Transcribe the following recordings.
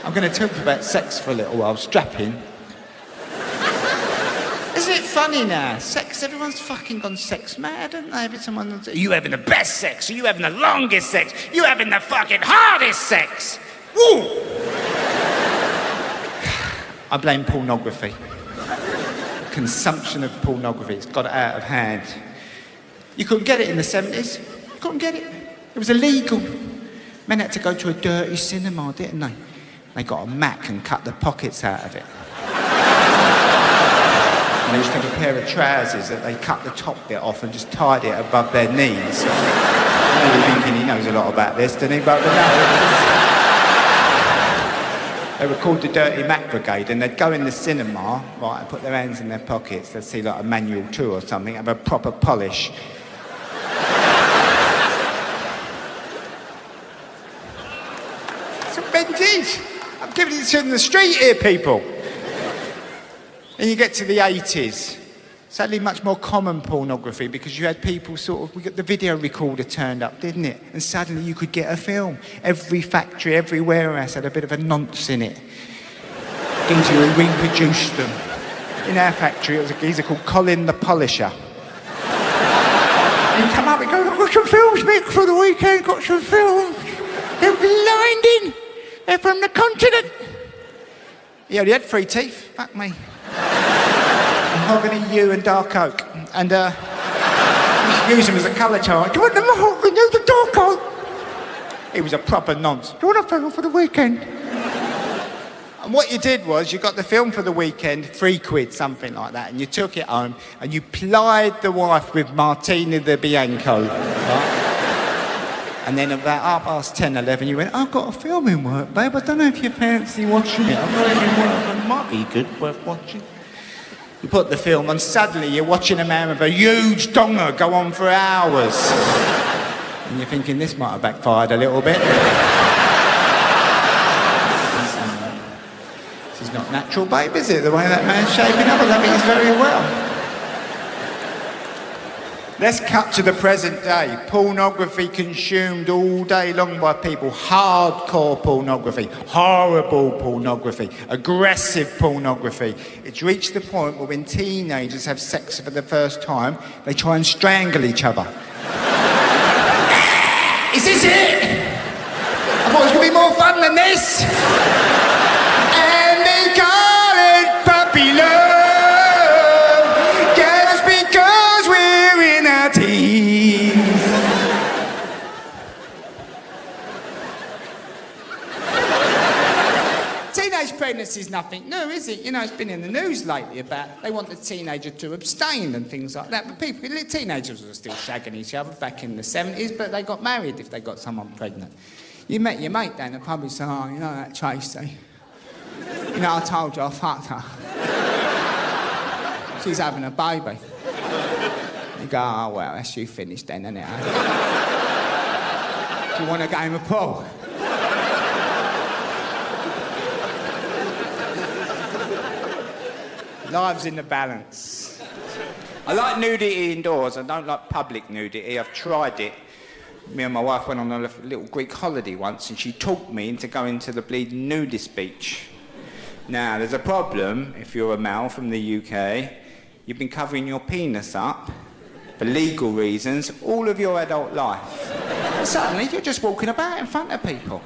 I'm going to talk about sex for a little while. Strap in. Isn't it funny now? Sex, everyone's fucking gone sex mad, haven't they? Every someone, are you having the best sex? Are you having the longest sex? Are you having the fucking hardest sex? Woo! I blame pornography. Consumption of pornography. It's got out of hand. You couldn't get it in the 70s. You couldn't get it. It was illegal. Men had to go to a dirty cinema, didn't they? They got a Mac and cut the pockets out of it. And they used to have a pair of trousers that they cut the top bit off and just tied it above their knees. You're thinking he knows a lot about this, doesn't he? But no. They were called the Dirty Mac Brigade, and they'd go in the cinema, right, and put their hands in their pockets. They'd see like a manual 2 or something, have a proper polish. That's what men did. I'm giving it to you in the street here, people. And you get to the 80s. Sadly, much more common pornography because you had people we got the video recorder turned up, didn't it? And suddenly you could get a film. Every factory, every warehouse had a bit of a nonce in it. Geezer who reproduced them. In our factory, it was a geezer called Colin the Polisher. He'd come up and go, I've got some films, Mick, for the weekend, got some films. They're blinding. They're from the continent. He only had 3 teeth, fuck me. Mahogany, yew and dark oak. And use them as a colour chart. Do you want the mahogany, the dark oak? He was a proper nonce. Do you want a film for the weekend? And what you did was you got the film for the weekend, £3, something like that, and you took it home and you plied the wife with Martini the Bianco. Right? And then about 10:30, 11, you went, I've got a film in work, babe. I don't know if you fancy watching it. I've got it in work. It might be good, worth watching. You put the film on, suddenly you're watching a man with a huge donger go on for hours. And you're thinking, this might have backfired a little bit. This is not natural, babe, is it? The way that man's shaping up, I think he's very well. Let's cut to the present day. Pornography consumed all day long by people. Hardcore pornography, horrible pornography, aggressive pornography. It's reached the point where when teenagers have sex for the first time, they try and strangle each other. Is this it? I thought it was going to be more fun than this. And they call it puppy love. Teenage pregnancy is nothing new, is it? You know, it's been in the news lately about they want the teenager to abstain and things like that. But teenagers were still shagging each other back in the 70s, but they got married if they got someone pregnant. You met your mate down the pub and said, oh, you know that Tracy? You know, I told you I fucked her. She's having a baby. You go, oh, well, that's you finished then, isn't it? Do you want a game of pool? Lives in the balance. I like nudity indoors. I don't like public nudity. I've tried it. Me and my wife went on a little Greek holiday once and she talked me into going to the bleeding nudist beach. Now, there's a problem if you're a male from the UK. You've been covering your penis up for legal reasons all of your adult life. And suddenly you're just walking about in front of people.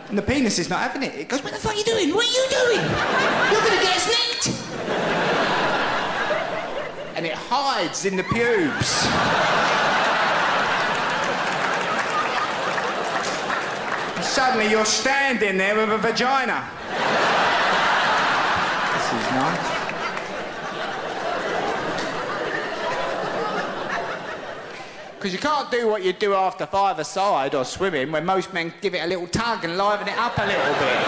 And the penis is not having it. It goes, what the fuck are you doing? What are you doing? You're going to get us nicked. And it hides in the pubes. And suddenly you're standing there with a vagina. This is nice. Because you can't do what you do after 5-a-side or swimming when most men give it a little tug and liven it up a little bit.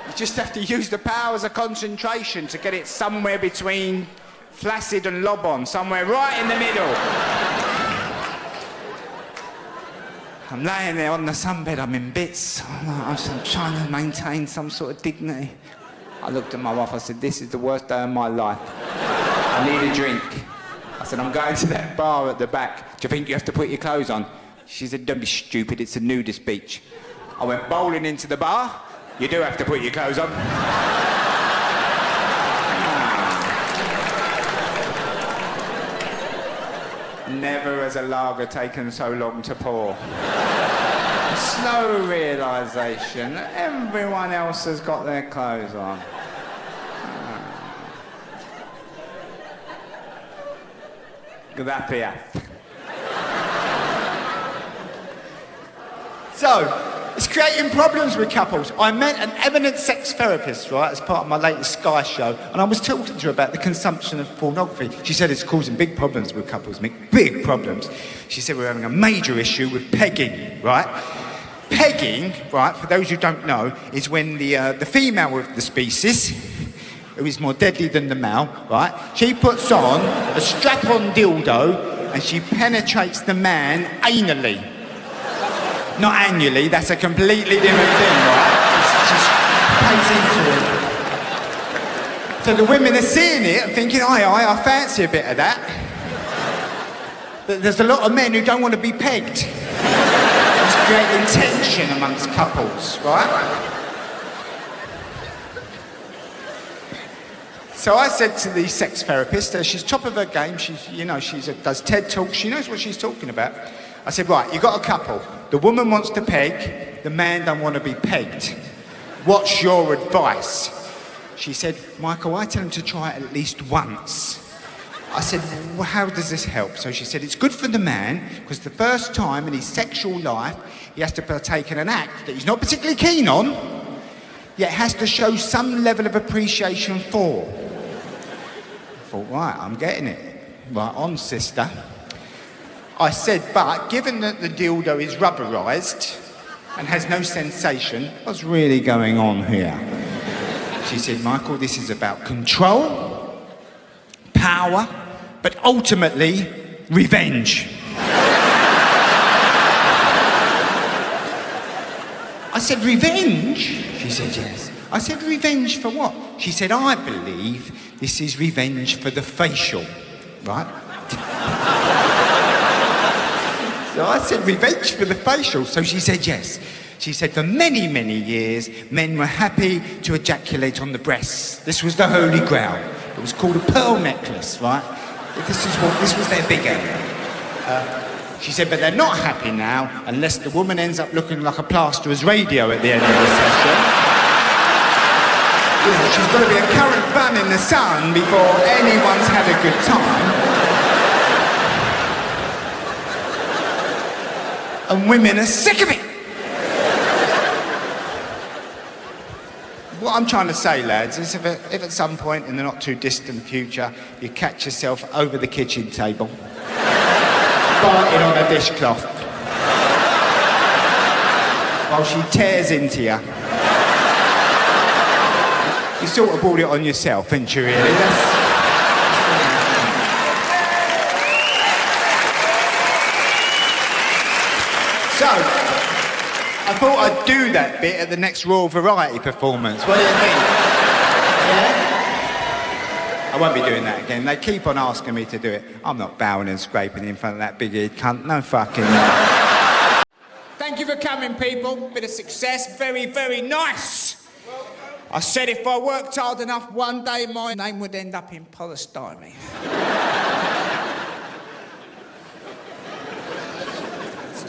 You just have to use the powers of concentration to get it somewhere between flaccid and lob-on, somewhere right in the middle. I'm laying there on the sunbed, I'm in bits. I'm trying to maintain some sort of dignity. I looked at my wife, I said, this is the worst day of my life. I need a drink. I said, I'm going to that bar at the back. Do you think you have to put your clothes on? She said, don't be stupid, it's a nudist beach. I went bowling into the bar. You do have to put your clothes on. Never has a lager taken so long to pour. Slow realisation that everyone else has got their clothes on. Gracias. So, it's creating problems with couples. I met an eminent sex therapist, right, as part of my latest Sky show, and I was talking to her about the consumption of pornography. She said it's causing big problems with couples, Mick, big problems. She said we're having a major issue with pegging, right? Pegging, right, for those who don't know, is when the female of the species, who is more deadly than the male, right, she puts on a strap-on dildo and she penetrates the man anally. Not annually, that's a completely different thing, right? She pays into it. So the women are seeing it and thinking, I fancy a bit of that. But there's a lot of men who don't want to be pegged. It's creating tension amongst couples, right? So I said to the sex therapist, she's top of her game, she does TED Talks, she knows what she's talking about. I said, right, you've got a couple. The woman wants to peg, the man don't want to be pegged. What's your advice? She said, Michael, I tell him to try it at least once. I said, well, how does this help? So she said, it's good for the man, because the first time in his sexual life, he has to partake in an act that he's not particularly keen on, yet has to show some level of appreciation for. I thought, right, I'm getting it. Right on, sister. I said, but given that the dildo is rubberised and has no sensation, what's really going on here? She said, Michael, this is about control, power, but ultimately, revenge. I said, revenge? She said, yes. I said, revenge for what? She said, I believe this is revenge for the facial, right? So I said, revenge for the facial. So she said, yes. She said, for many, many years, men were happy to ejaculate on the breasts. This was the holy grail. It was called a pearl necklace, right? This was their big aim. She said, but they're not happy now unless the woman ends up looking like a plasterer's radio at the end of the session. You know, she's got to be a current bun in the sun before anyone's had a good time. And women are sick of it. What I'm trying to say, lads, is if at some point in the not too distant future you catch yourself over the kitchen table, farting on a dishcloth, while she tears into you, you sort of brought it on yourself, ain't you, really? So, I thought I'd do that bit at the next Royal Variety performance. What do you think? Yeah? I won't be doing that again. They keep on asking me to do it. I'm not bowing and scraping in front of that big-eared cunt. No fucking way. Thank you for coming, people. Bit of success. Very, very nice. I said if I worked hard enough, one day my name would end up in polystyrene.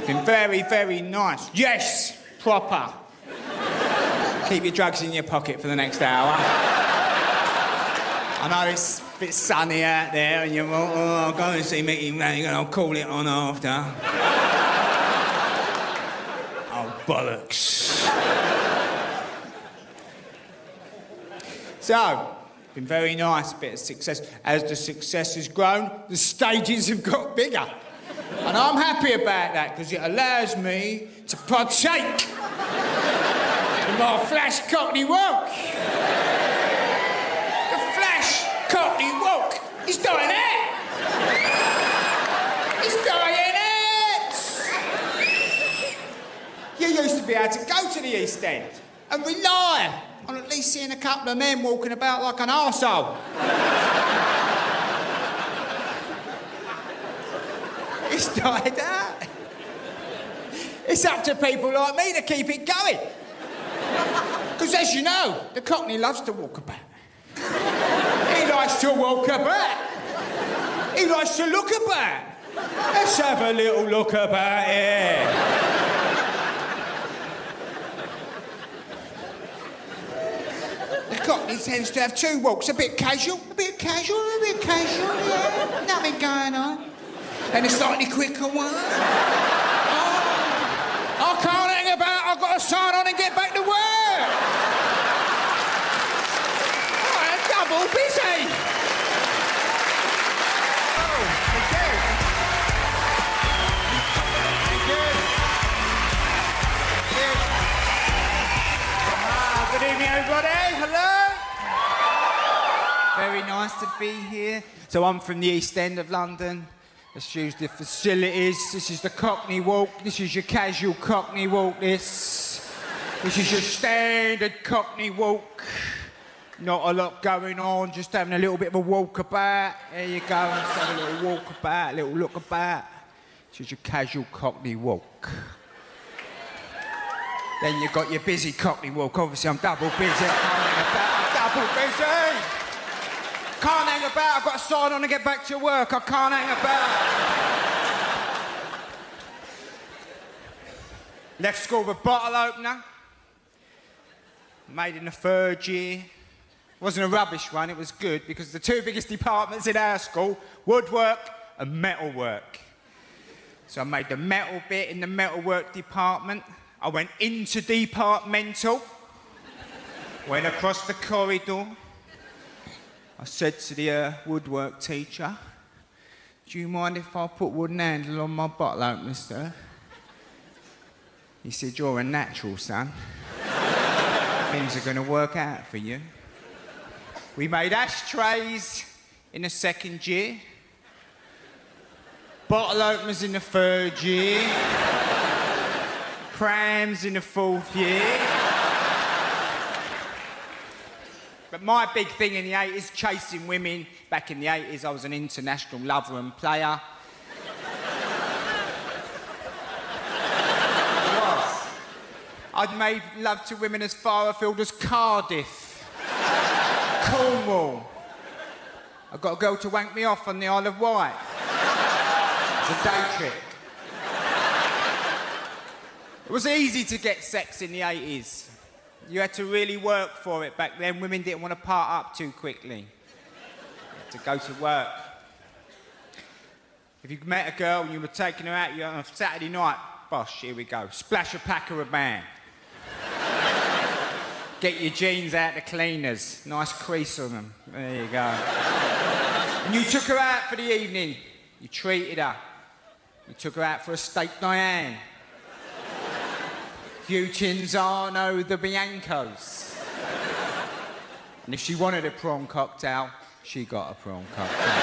Been very, very nice. Yes, proper. Keep your drugs in your pocket for the next hour. I know it's a bit sunny out there and you're all, I'll go and see Micky Flanagan, I'll call it on after. Oh, bollocks. So, been very nice, bit of success. As the success has grown, the stages have got bigger. And I'm happy about that because it allows me to partake in my flash cockney walk. The flash cockney walk is doing it. It's doing it. You used to be able to go to the East End and rely on at least seeing a couple of men walking about like an arsehole. It's died out. It's up to people like me to keep it going. Because as you know, the Cockney loves to walk about. He likes to walk about. He likes to look about. Let's have a little look about here. The Cockney tends to have two walks, a bit casual, yeah. Nothing going on. And a slightly quicker one. I can't hang about, I've got to sign on and get back to work. I'm double busy. Oh, thank you. Good evening, everybody. Hello. Very nice to be here. So I'm from the East End of London. Let's use the facilities. This is the Cockney walk. This is your casual Cockney walk, this. This is your standard Cockney walk. Not a lot going on, just having a little bit of a walkabout. There you go, let's have a little walkabout, a little look about. This is your casual Cockney walk. Then you've got your busy Cockney walk. Obviously, I'm double busy. I'm double busy. Can't hang about, I've got to sign on and get back to work. I can't hang about. Left school with a bottle opener. Made in the third year. Wasn't a rubbish one, it was good, because the two biggest departments in our school, woodwork and metalwork. So I made the metal bit in the metalwork department. I went into departmental. Went across the corridor. I said to the woodwork teacher, do you mind if I put wooden handle on my bottle opener, sir? He said, you're a natural, son. Things are going to work out for you. We made ashtrays in the second year, bottle openers in the third year, prams in the fourth year. But my big thing in the 80s, chasing women. Back in the 80s, I was an international lover and player. I'd made love to women as far afield as Cardiff, Cornwall. I got a girl to wank me off on the Isle of Wight. It's a day trip. It was easy to get sex in the 80s. You had to really work for it back then. Women didn't want to part up too quickly. You had to go to work. If you met a girl and you were taking her out on a Saturday night, bosh, here we go. Splash a pack of a man. Get your jeans out the cleaners. Nice crease on them. There you go. And you took her out for the evening. You treated her. You took her out for a steak Diane. Few Cinzano the Biancos. And if she wanted a prawn cocktail, she got a prawn cocktail.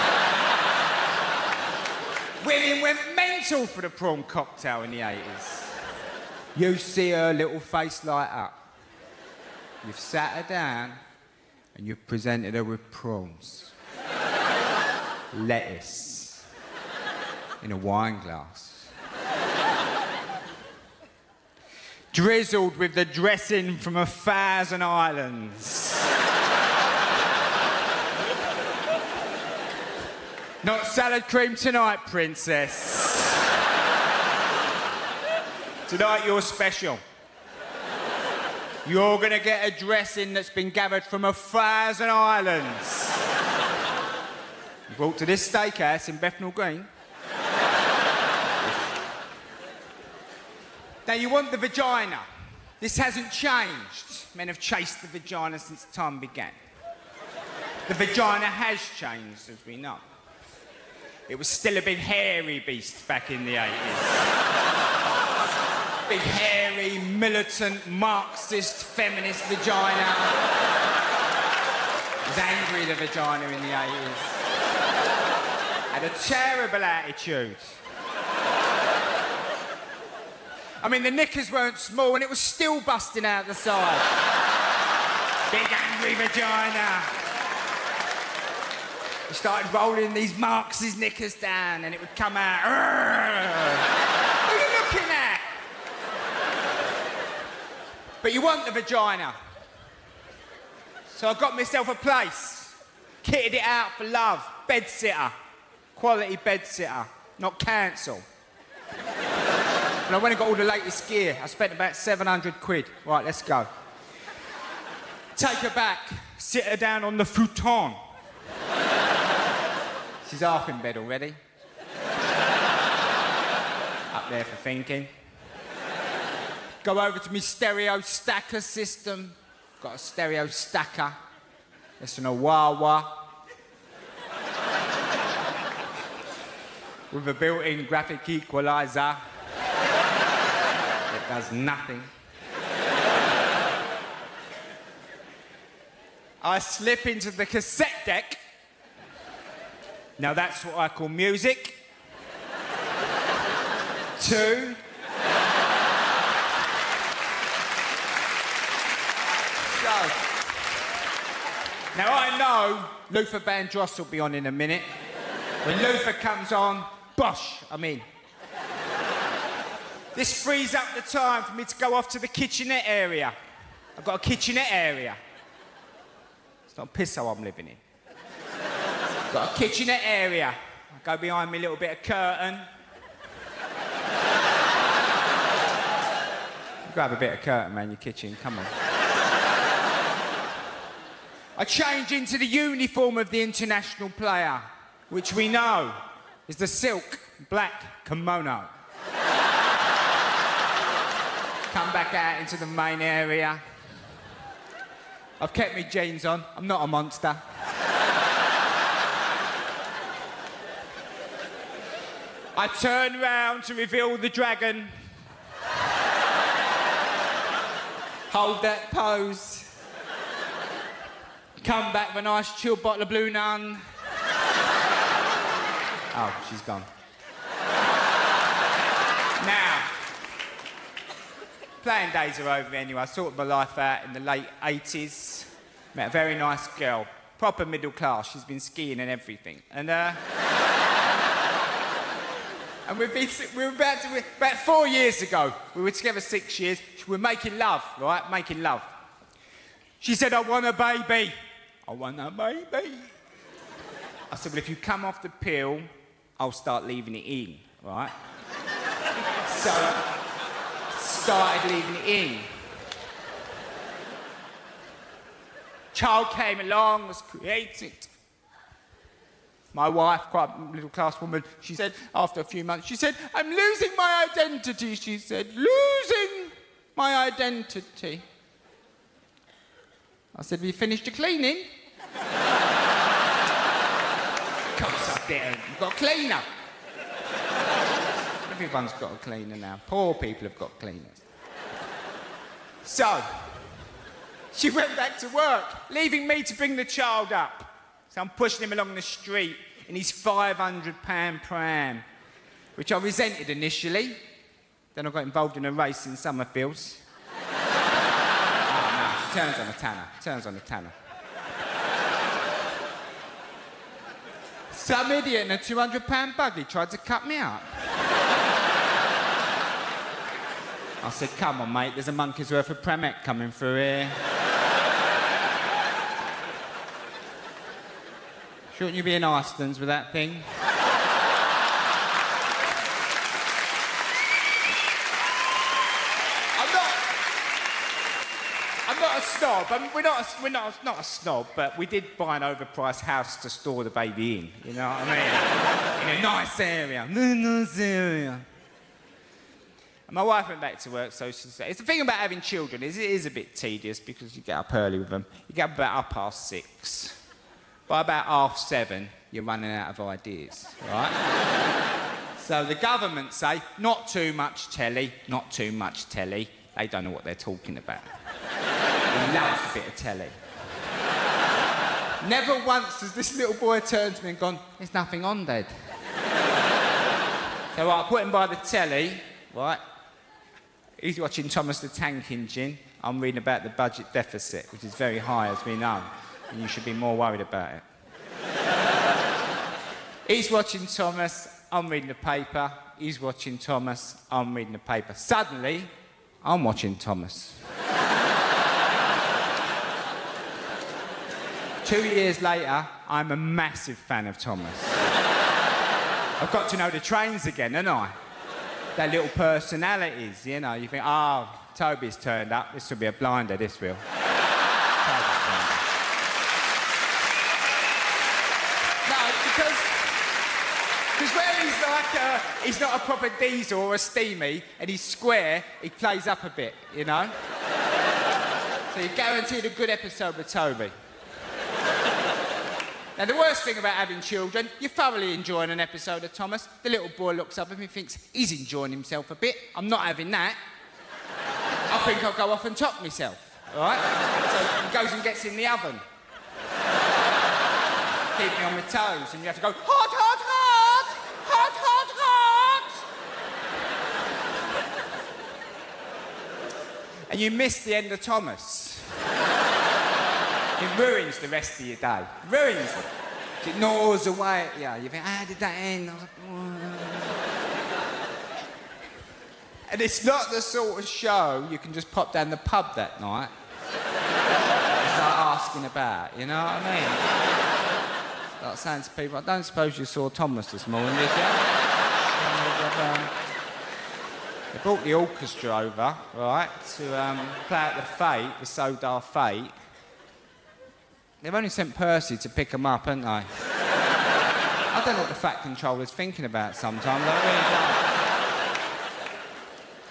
Women went mental for the prawn cocktail in the 80s. You see her little face light up. You've sat her down and you've presented her with prawns. Lettuce. In a wine glass. Drizzled with the dressing from 1,000 islands. Not salad cream tonight, princess. Tonight you're special. You're gonna get a dressing that's been gathered from 1,000 islands. You brought to this steakhouse in Bethnal Green. Now, you want the vagina. This hasn't changed. Men have chased the vagina since time began. The vagina has changed, as we know. It was still a big hairy beast back in the 80s. Big hairy, militant, Marxist, feminist vagina. It was angry, the vagina in the 80s. Had a terrible attitude. I mean, the knickers weren't small and it was still busting out the side. Big angry vagina. He started rolling these Marxist knickers down and it would come out. What are you looking at? But you want the vagina. So I got myself a place. Kitted it out for love. Bed-sitter. Quality bed-sitter. Not council. And I went and got all the latest gear. I spent about 700 quid. Right, let's go. Take her back. Sit her down on the futon. She's half in bed already. Up there for thinking. Go over to me stereo stacker system. Got a stereo stacker. Listen to wah-wah. With a built-in graphic equalizer. It does nothing. I slip into the cassette deck. Now that's what I call music. 2. So. Now I know Luther Vandross will be on in a minute. When Luther comes on, bosh, I'm in. This frees up the time for me to go off to the kitchenette area. I've got a kitchenette area. It's not a piss hole I'm living in. Got a kitchenette area. I go behind me little bit of curtain. Grab a bit of curtain around your kitchen, come on. I change into the uniform of the international player, which we know is the silk black kimono. Come back out into the main area. I've kept my jeans on. I'm not a monster. I turn round to reveal the dragon. Hold that pose. Come back with a nice chilled bottle of Blue Nun. Oh, she's gone. Now, playing days are over anyway. I sorted my life out in the late 80s. Met a very nice girl. Proper middle class. She's been skiing and everything. And we were about 4 years ago. We were together 6 years. We were making love, right? Making love. She said, I want a baby. I want a baby. I said, well, if you come off the pill, I'll start leaving it in, right? So, started leaving it in. Child came along, was created. My wife, quite a middle-class woman, she said, after a few months, she said, I'm losing my identity, she said. Losing my identity. I said, have you finished your cleaning? Comes up there, you've got a cleaner. Everyone's got a cleaner now. Poor people have got cleaners. So, she went back to work, leaving me to bring the child up. So I'm pushing him along the street in his £500 pram, which I resented initially. Then I got involved in a race in Summerfields. Oh, no, she turns on the tanner, turns on the tanner. Some idiot in a £200 buggy tried to cut me up. I said, come on, mate, there's a monkey's worth of Pramet coming through here. Shouldn't you be in Icelands with that thing? I'm not a snob. I mean, we're not a snob, but we did buy an overpriced house to store the baby in. You know what I mean? In a nice area. Nice area. And my wife went back to work, so she said, it's the thing about having children is it is a bit tedious because you get up early with them. You get up about 6:30. By about 7:30, you're running out of ideas, right? So the government say, not too much telly, not too much telly. They don't know what they're talking about. He loves a bit of telly. Never once has this little boy turned to me and gone, there's nothing on, Dad. So I put him by the telly, right? He's watching Thomas the Tank Engine. I'm reading about the budget deficit, which is very high, as we know. And you should be more worried about it. He's watching Thomas, I'm reading the paper. He's watching Thomas, I'm reading the paper. Suddenly, I'm watching Thomas. 2 years later, I'm a massive fan of Thomas. I've got to know the trains again, haven't I? Their little personalities, you know. You think, oh, Toby's turned up. This will be a blinder, this will. No, because where he's like, he's not a proper diesel or a steamy, and he's square, he plays up a bit, you know? So you're guaranteed a good episode with Toby. Now, the worst thing about having children, you're thoroughly enjoying an episode of Thomas. The little boy looks up at me and thinks, he's enjoying himself a bit. I'm not having that. I think I'll go off and top myself, all right? So he goes and gets in the oven. Keep me on my toes, and you have to go, hot, hot, hot! Hot, hot, hot! And you miss the end of Thomas. It ruins the rest of your day. Ruins it. It gnaws away at you. You think, how did that end? I was like, and it's not the sort of show you can just pop down the pub that night and start asking about, you know what I mean? Start saying to people, I don't suppose you saw Thomas this morning, did you? They brought the orchestra over, right, to play out the Fate, the So Dar Fate. They've only sent Percy to pick them up, haven't they? I don't know what the Fat Controller's thinking about sometimes. I really don't.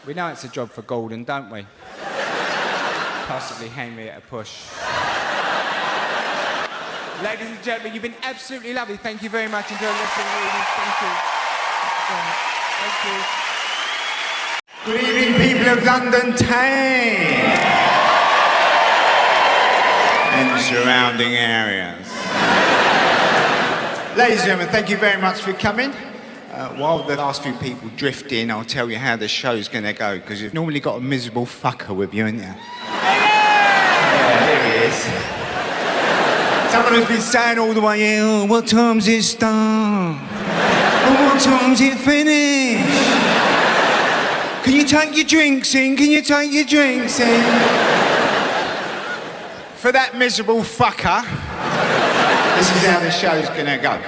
We know it's a job for Gordon, don't we? Possibly Henry at a push. Ladies and gentlemen, you've been absolutely lovely. Thank you very much. Enjoy the rest of the evening. Thank you. Thank you. Good evening, people of London town and surrounding areas. Ladies and gentlemen, thank you very much for coming. While the last few people drift in, I'll tell you how the show's going to go, because you've normally got a miserable fucker with you, haven't you? Yeah, there he is. Someone who's been saying all the way here, oh, what time's it start? Oh, what time's it finish? Can you take your drinks in? Can you take your drinks in? For that miserable fucker, this is how the show's going to go.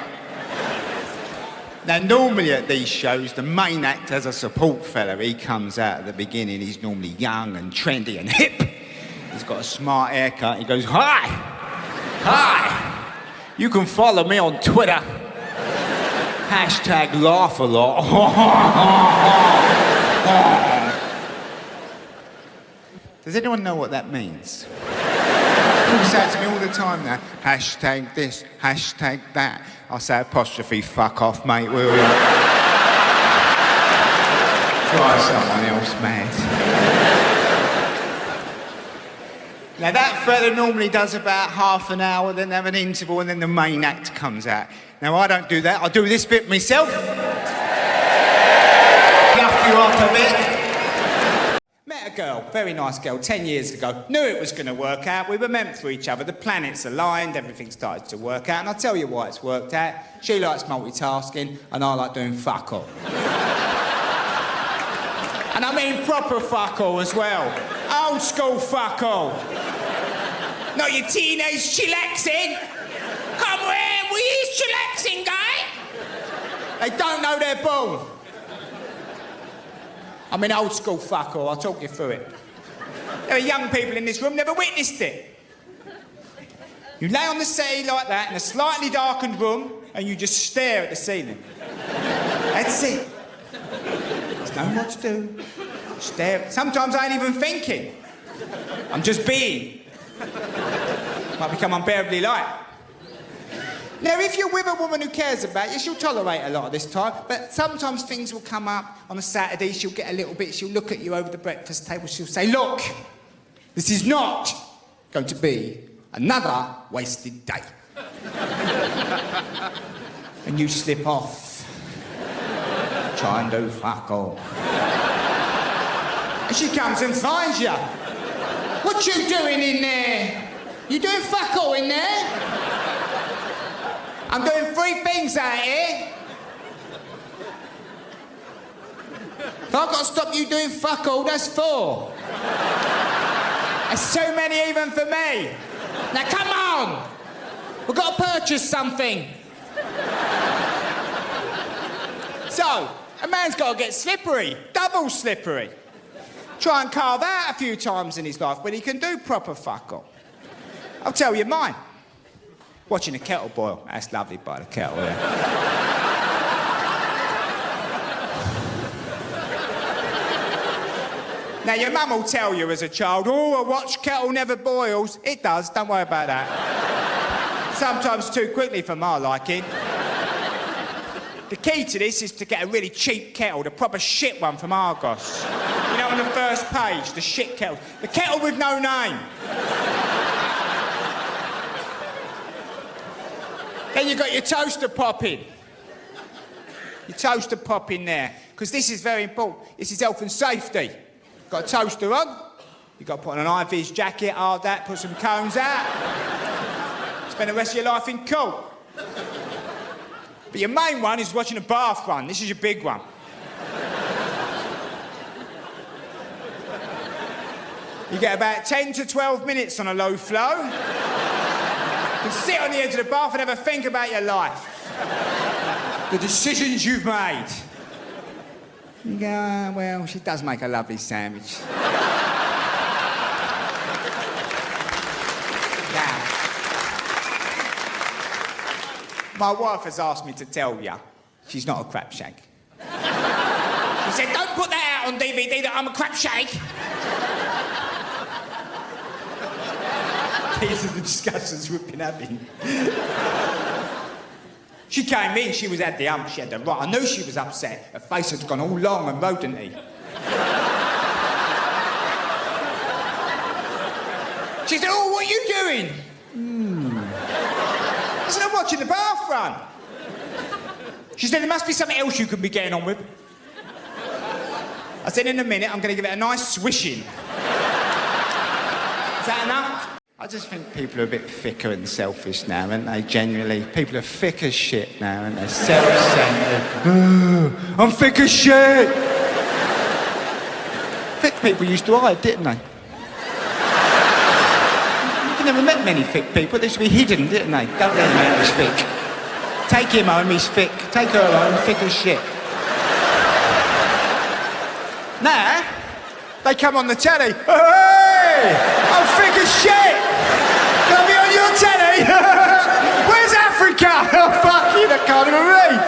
Now, normally at these shows, the main act has a support fella. He comes out at the beginning. He's normally young and trendy and hip. He's got a smart haircut. He goes, hi! Hi! You can follow me on Twitter. Hashtag laugh a lot. Does anyone know what that means? People say it to me all the time now. Hashtag this, hashtag that. I'll say apostrophe, fuck off, mate, will you? Try someone else, mad. Now that fella normally does about half an hour, then have an interval, and then the main act comes out. Now I don't do that, I do this bit myself. Fluff you up a bit. Met a girl, very nice girl, 10 years ago. Knew it was going to work out. We were meant for each other. The planets aligned, everything started to work out. And I'll tell you why it's worked out. She likes multitasking, and I like doing fuck all. And I mean proper fuck all as well. Old school fuck all. Not your teenage chillaxing. Come here, we is chillaxing, guy. They don't know their ball. I mean, old school fuck all, I'll talk you through it. There are young people in this room, never witnessed it. You lay on the settee like that in a slightly darkened room and you just stare at the ceiling. That's it. There's no what to do. Stare. Sometimes I ain't even thinking. I'm just being. Might become unbearably light. Now, if you're with a woman who cares about you, she'll tolerate a lot of this time, but sometimes things will come up on a Saturday, she'll get a little bit, she'll look at you over the breakfast table, she'll say, look, this is not going to be another wasted day. And you slip off, try and do fuck all. And she comes and finds you. What you doing in there? You doing fuck all in there? I'm doing 3 things out here. If I've got to stop you doing fuck all, that's 4. That's too many even for me. Now come on. We've got to purchase something. So, a man's got to get slippery, double slippery. Try and carve out a few times in his life when he can do proper fuck all. I'll tell you mine. Watching a kettle boil. That's lovely by the kettle, yeah. Now, your mum will tell you as a child, oh, a watch kettle never boils. It does, don't worry about that. Sometimes too quickly for my liking. The key to this is to get a really cheap kettle, the proper shit one from Argos. You know, on the first page, the shit kettle. The kettle with no name. Then you've got your toaster popping. Your toaster popping there. Because this is very important. This is health and safety. Got a toaster on. You've got to put on an high-vis jacket, hard that, put some cones out. Spend the rest of your life in court. But your main one is watching a bath run. This is your big one. You get about 10 to 12 minutes on a low flow. You can sit on the edge of the bath and have a think about your life. The decisions you've made. You go, oh, well, she does make a lovely sandwich. Now, my wife has asked me to tell you she's not a crap shag. She said, don't put that out on DVD that I'm a crap shag. These are the discussions we've been having. She came in, she was at the hump, she had the right. I knew she was upset. Her face had gone all long and rodent-y. She said, oh, what are you doing? I said, I'm watching the bath run. She said, there must be something else you could be getting on with. I said, in a minute, I'm going to give it a nice swishing. Is that enough? I just think people are a bit thicker and selfish now, aren't they, generally? People are thick as shit now, aren't they? Self-centred. I'm thick as shit! Thick people used to hide, didn't they? You never met many thick people. They used to be hidden, didn't they? Don't let him out, he's thick. Take him home, he's thick. Take her home, thick as shit. Now, they come on the telly. Hey! I'm thick as shit! Can I be on your telly? Where's Africa? Oh, fuck you, I can't even read.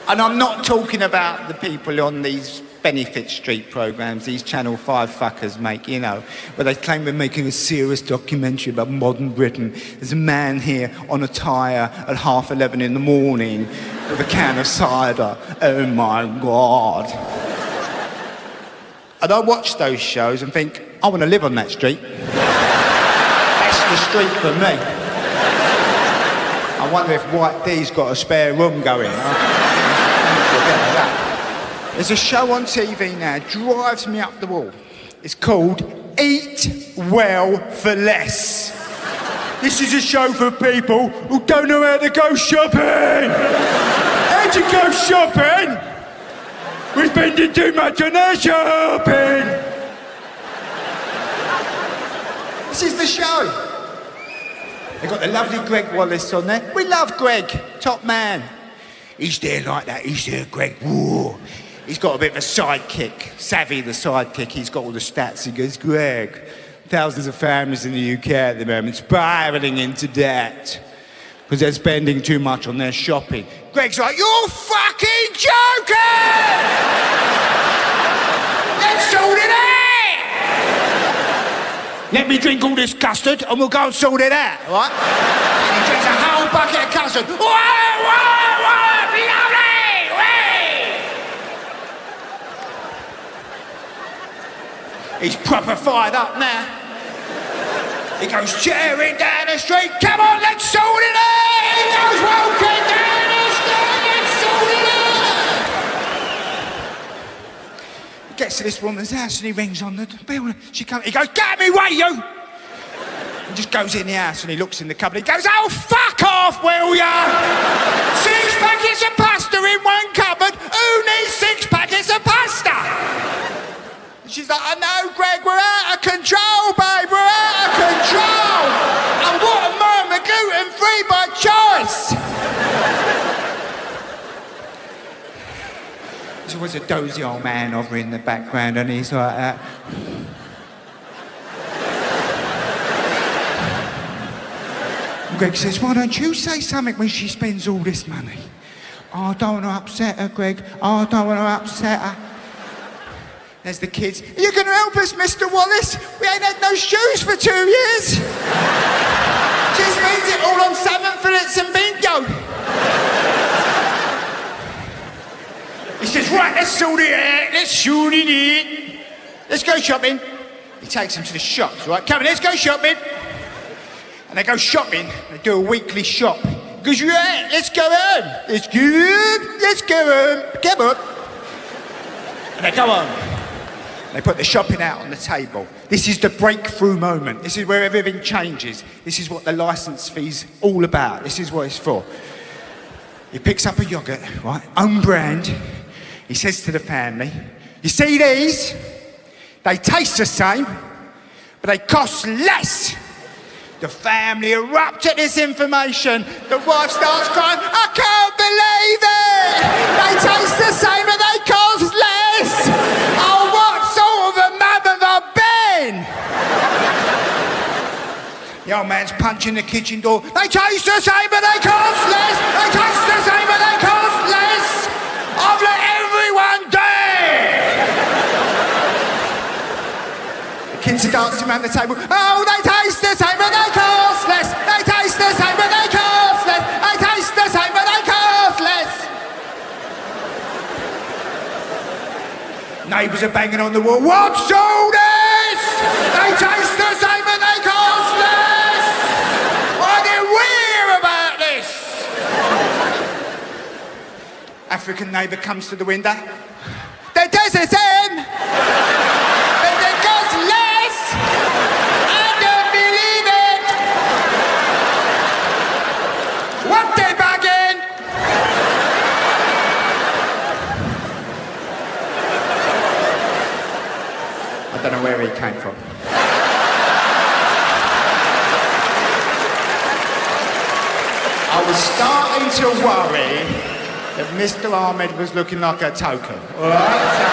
And I'm not talking about the people on these benefit street programmes these Channel 5 fuckers make, you know, where they claim they're making a serious documentary about modern Britain. There's a man here on a tyre at 11:30 in the morning with a can of cider. Oh my God. And I watch those shows and think, I want to live on that street. That's the street for me. I wonder if White D's got a spare room going. There's a show on TV now, drives me up the wall. It's called Eat Well for Less. This is a show for people who don't know how to go shopping. How'd you go shopping? We're spending too much on our shopping. This is the show. They've got the lovely Greg Wildest on there. We love Greg, top man. He's there like that, he's there, Greg. Whoa. He's got a bit of a sidekick. Savvy, the sidekick. He's got all the stats. He goes, Greg, thousands of families in the UK at the moment spiralling into debt because they're spending too much on their shopping. Greg's like, you're fucking joking! Let's sort it out! Let me drink all this custard and we'll go and sort it out, all right? And he drinks a whole bucket of custard. He's proper fired up now. He goes tearing down the street. Come on, let's sort it out! He goes walking down the street. Let's sort it out! He gets to this woman's house and he rings on the bell. She comes. He goes, get out of me way, you! He just goes in the house and he looks in the cupboard. He goes, oh, fuck off, will ya? 6 packets of pasta in one cupboard. Who needs 6 packets of pasta? She's like, I know, Greg, we're out of control, babe, we're out of control. And what a moment, gluten-free by choice. There was a dozy old man over in the background, and he's like that. Greg says, why don't you say something when she spends all this money? Oh, I don't want to upset her, Greg. Oh, I don't want to upset her. There's the kids. Are you going to help us, Mr. Wallace? We ain't had no shoes for 2 years. She spends it all on salmon fillets and bingo. He says, right, let's sort it out. Let's sort it in. Let's go shopping. He takes them to the shops, right? Come on, let's go shopping. And they go shopping. They do a weekly shop. He goes, right, let's go home. It's good. Let's go home. Come on. And they go home. They put the shopping out on the table. This is the breakthrough moment. This is where everything changes. This is what the licence fee's all about. This is what it's for. He picks up a yoghurt, right, own brand. He says to the family, you see these? They taste the same, but they cost less. The family erupt at this information. The wife starts crying, I can't believe it! They taste the same, but they cost less! Oh, what sort of a mum have I been? The old man's punching the kitchen door. They taste the same, but they cost less! They taste the same, but they cost less! I've let everyone down! The kids are dancing around the table. Oh, they taste the same, but they cost less! They taste the same, but they cost less! They taste the same, but they cost less! Neighbours are banging on the wall. What's all this? They taste the same, but they cost less! Why did we hear about this? African neighbour comes to the window. They taste the same, but they cost less! I don't believe it! What they bargain? I don't know where he came from. I was starting to worry that Mr. Ahmed was looking like a token. All right? So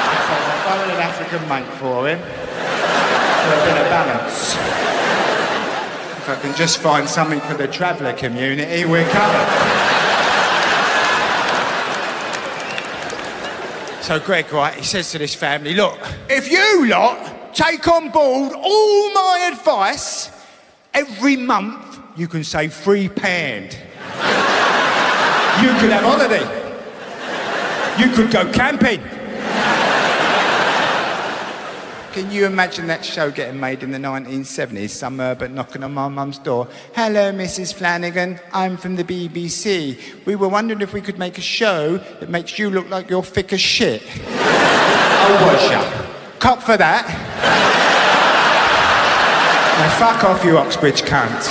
I thought I'll phone an African mate for him for a bit of balance. If I can just find something for the traveller community, we're covered. So Greg, right, he says to this family, look, if you lot take on board all my advice, every month you can save £3. You could have holiday. You could go camping. Can you imagine that show getting made in the 1970s? Some Herbert knocking on my mum's door. Hello, Mrs. Flanagan. I'm from the BBC. We were wondering if we could make a show that makes you look like you're thick as shit. Oh, was ya? Cop for that. Now, fuck off, you Oxbridge cunt.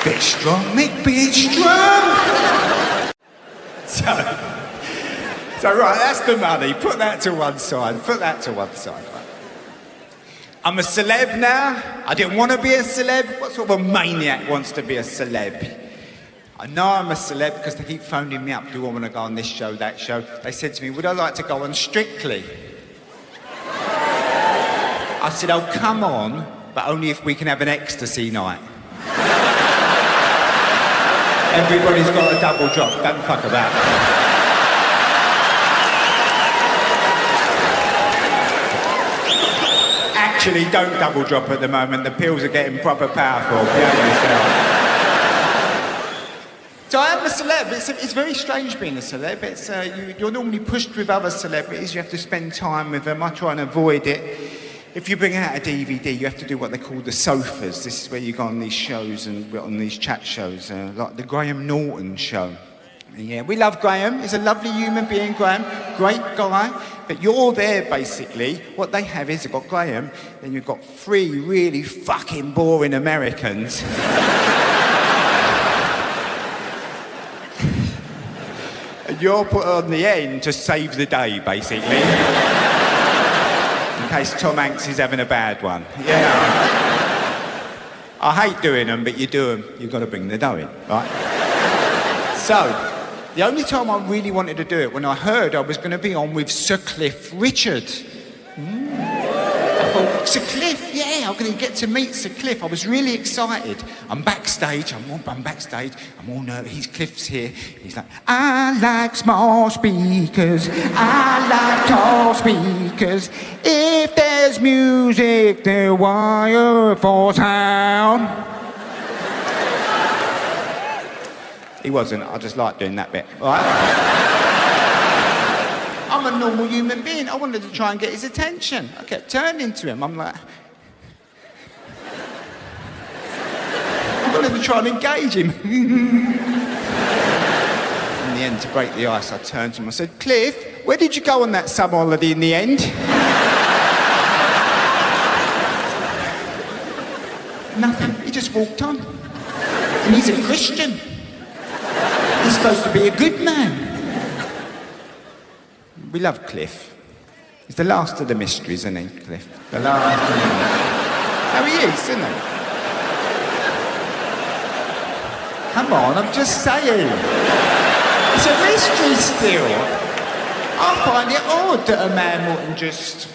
Bit strong, Mick, be strong! So right, that's the money. Put that to one side. Put that to one side. Right. I'm a celeb now. I didn't want to be a celeb. What sort of a maniac wants to be a celeb? I know I'm a celeb because they keep phoning me up. Do I want to go on this show, that show? They said to me, would I like to go on Strictly? I said, oh, come on, but only if we can have an ecstasy night. Everybody's got a double drop, don't fuck about. Actually, don't double drop at the moment, the pills are getting proper powerful. So I am a celeb. It's very strange being a celeb. You're normally pushed with other celebrities, you have to spend time with them. I try and avoid it. If you bring out a DVD, you have to do what they call the sofas. This is where you go on these shows and on these chat shows, like the Graham Norton show. Yeah, we love Graham. He's a lovely human being, Graham. Great guy. But you're there, basically. What they have is they've got Graham, then you've got 3 really fucking boring Americans. you're put on the end to save the day, basically. In case Tom Hanks is having a bad one. Yeah. I hate doing them, but you do them, you've got to bring the dough in, right? So, the only time I really wanted to do it, when I heard I was going to be on with Sir Cliff Richard. I thought, Sir Cliff, yeah, I'm going to get to meet Sir Cliff. I was really excited. I'm backstage, I'm backstage, I'm all nervous. Cliff's here. He's like, I like small speakers, I like tall speakers. If there's music, the wire falls down. He wasn't, I just like doing that bit, right? I'm a normal human being. I wanted to try and get his attention. I kept turning to him. I'm like... I wanted to try and engage him. In the end, to break the ice, I turned to him. I said, Cliff, where did you go on that summer holiday in the end? Nothing. He just walked on. And he's a Christian. He's supposed to be a good man. We love Cliff. He's the last of the mysteries, isn't he, Cliff? The last of the mysteries. How he is, isn't he? Come on, I'm just saying. It's a mystery still. I find it odd that a man wouldn't just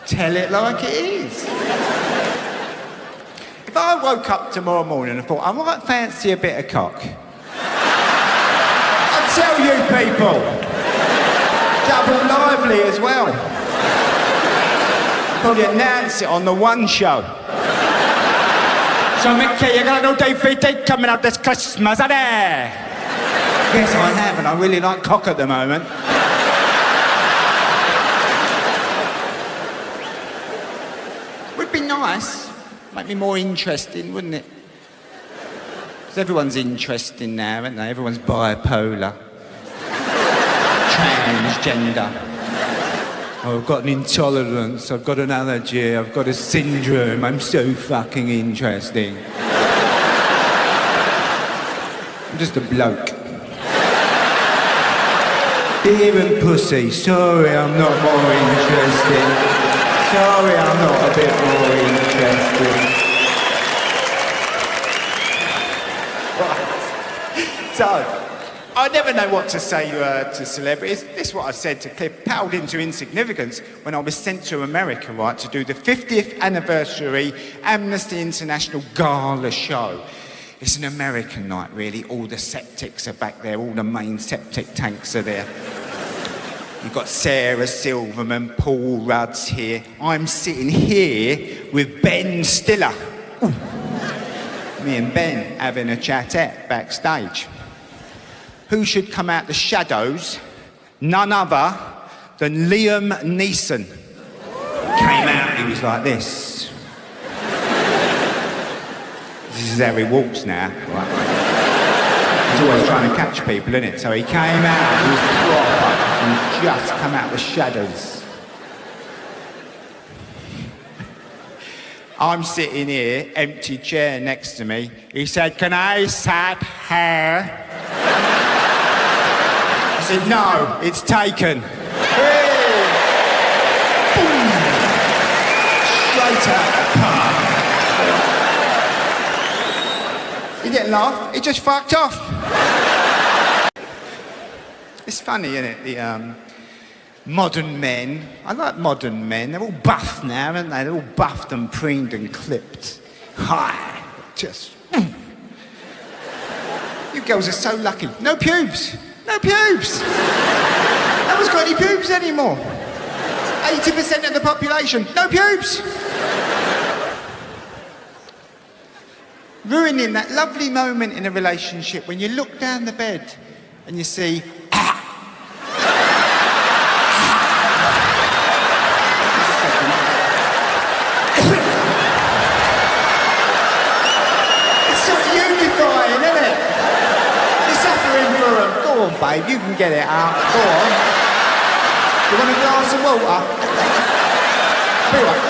tell it like it is. If I woke up tomorrow morning and thought, I might fancy a bit of cock, tell you people, double lively as well. Probably announce it on the One Show. So Micky, you got a new DVD coming out this Christmas, are there? Yes, I have, and I really like cock at the moment. Would be nice, make me more interesting, wouldn't it? Because everyone's interesting now, aren't they? Everyone's bipolar. Transgender. Oh, I've got an intolerance, I've got an allergy, I've got a syndrome, I'm so fucking interesting. I'm just a bloke. Beer and pussy, sorry I'm not more interesting. Sorry I'm not a bit more interesting. So, I never know what to say to celebrities. This is what I said to Cliff, paled into insignificance when I was sent to America, right, to do the 50th anniversary Amnesty International Gala show. It's an American night, really. All the septics are back there, all the main septic tanks are there. You've got Sarah Silverman, Paul Rudd's here. I'm sitting here with Ben Stiller. Ooh. Me and Ben having a chatette backstage. Who should come out the shadows? None other than Liam Neeson. Came out, he was like this. This is how he walks now. Right? He's always trying to catch people, isn't it? So he came out, he was proper, and just come out the shadows. I'm sitting here, empty chair next to me. He said, can I sat here? I said, no, it's taken. Hey. Boom. Straight out the park. He didn't laugh, he just fucked off. It's funny, isn't it? The modern men. I like modern men. They're all buff now, aren't they? They're all buffed and preened and clipped. Hi. Just... You girls are so lucky. No pubes. No pubes. No one's got any pubes anymore. 80% of the population. No pubes. Ruining that lovely moment in a relationship when you look down the bed and you see... Go on, babe, you can get it out. Go on. You want a glass of water? Be right.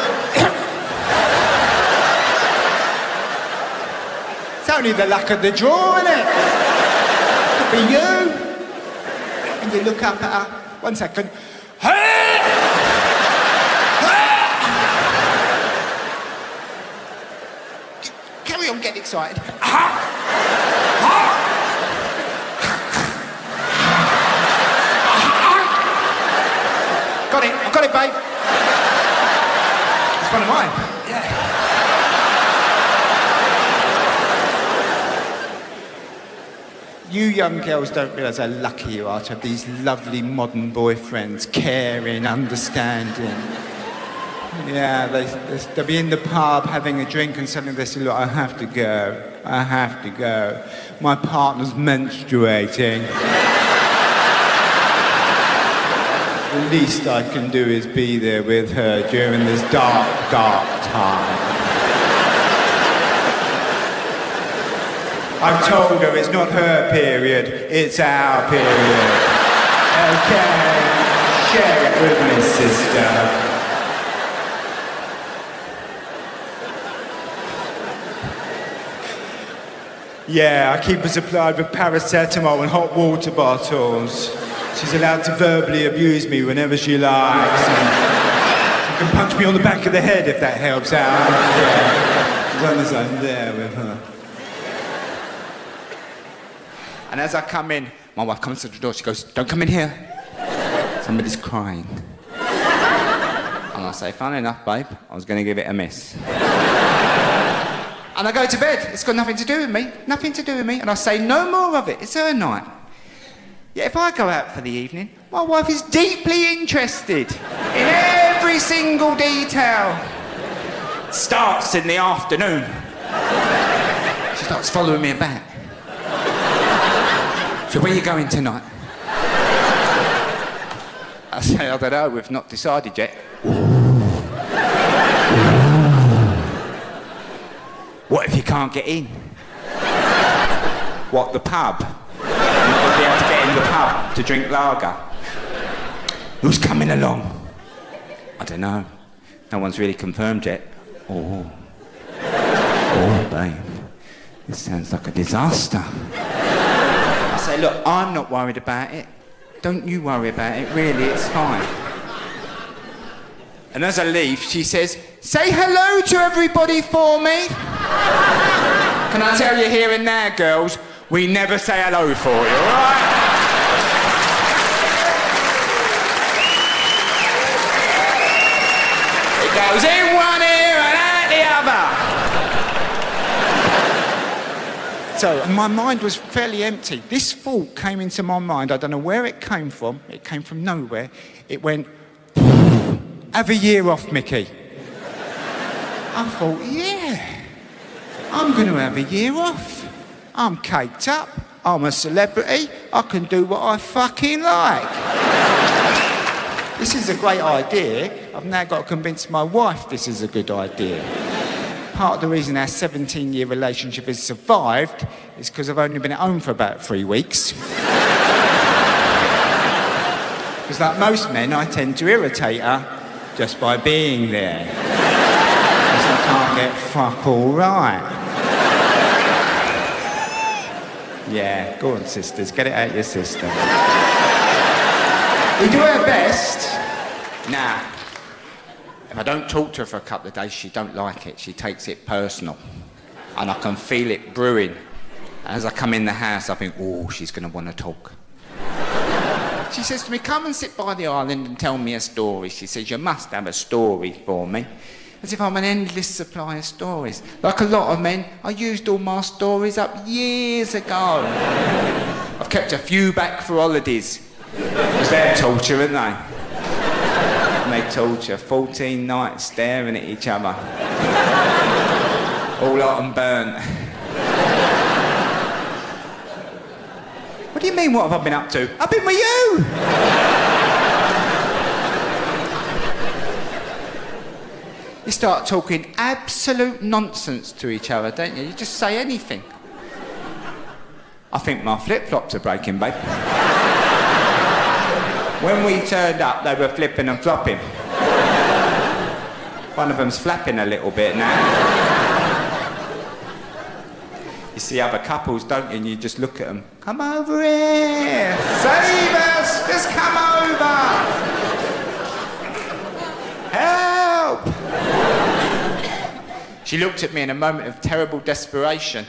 It's only the luck of the draw, isn't it? Could be you. And you look up at her. 1 second. Carry on, get excited. Got it, I've got it, babe. It's one of mine. Yeah. You young girls don't realise how lucky you are to have these lovely modern boyfriends, caring, understanding. Yeah, they'll be in the pub having a drink and suddenly they say, look, I have to go. My partner's menstruating. The least I can do is be there with her during this dark, dark time. I've told her it's not her period, it's our period. Okay, share it with me, sister. Yeah, I keep her supplied with paracetamol and hot water bottles. She's allowed to verbally abuse me whenever she likes. And she can punch me on the back of the head if that helps out. Yeah, as long as I'm there with her. And as I come in, my wife comes to the door, she goes, don't come in here. Somebody's crying. And I say, fine enough, babe, I was going to give it a miss. And I go to bed, it's got nothing to do with me, And I say, no more of it, it's her night. Yet if I go out for the evening, my wife is deeply interested in every single detail. It starts in the afternoon. She starts following me about. So where are you going tonight? I say, I don't know, we've not decided yet. What if you can't get in? What, the pub? You'll be able to get in the pub to drink lager. Who's coming along? I don't know. No one's really confirmed yet. Oh, babe. This sounds like a disaster. I say, look, I'm not worried about it. Don't you worry about it, really, it's fine. And as I leave, she says, say hello to everybody for me. Can I tell you here and now, girls, we never say hello for you, all right? It goes in one ear and out the other. So, and my mind was fairly empty. This thought came into my mind. I don't know where it came from. It came from nowhere. It went, have a year off, Micky. I thought, yeah, I'm going to have a year off. I'm caked up. I'm a celebrity. I can do what I fucking like. This is a great idea. I've now got to convince my wife this is a good idea. Part of the reason our 17-year relationship has survived is because I've only been at home for about 3 weeks. Because like most men, I tend to irritate her just by being there. Because I can't get fuck all right. Yeah, go on, sisters, get it out your system. We do our best. Now, if I don't talk to her for a couple of days, she don't like it. She takes it personal. And I can feel it brewing. As I come in the house, I think, oh, she's going to want to talk. She says to me, come and sit by the island and tell me a story. She says, you must have a story for me. As if I'm an endless supply of stories. Like a lot of men, I used all my stories up years ago. I've kept a few back for holidays. Because they're torture, aren't they? And they torture 14 nights staring at each other. All hot and burnt. What do you mean, what have I been up to? I've been with you! You start talking absolute nonsense to each other, don't you? You just say anything. I think my flip-flops are breaking, babe. When we turned up, they were flipping and flopping. One of them's flapping a little bit now. You see other couples, don't you? And you just look at them. Come over here. Save us. Just come over. Help. She looked at me in a moment of terrible desperation.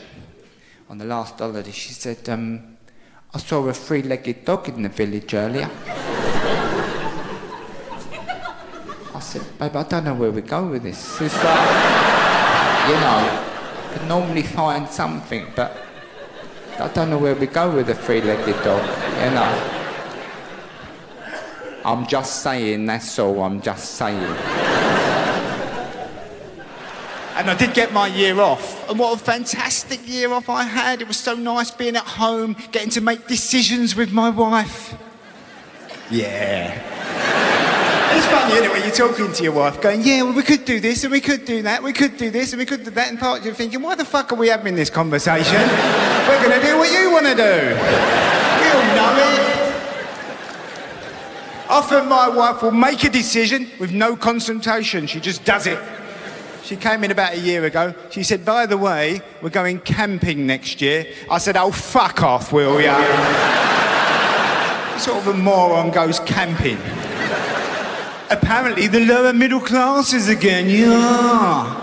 On the last holiday, she said, I saw a three-legged dog in the village earlier. I said, babe, I don't know where we go with this. It's like, you know, I could normally find something, but I don't know where we go with a three-legged dog, you know. I'm just saying, that's all, I'm just saying. And I did get my year off, and what a fantastic year off I had. It was so nice being at home, getting to make decisions with my wife. Yeah. It's funny, isn't it, when you're talking to your wife, going, yeah, well, we could do this, and we could do that, we could do this, and we could do that, and part of you thinking, why the fuck are we having this conversation? We're going to do what you want to do. We all know it. Often my wife will make a decision with no consultation. She just does it. She came in about a year ago. She said, by the way, we're going camping next year. I said, oh, fuck off, will ya? Sort of a moron goes camping. Apparently the lower middle classes again, yeah.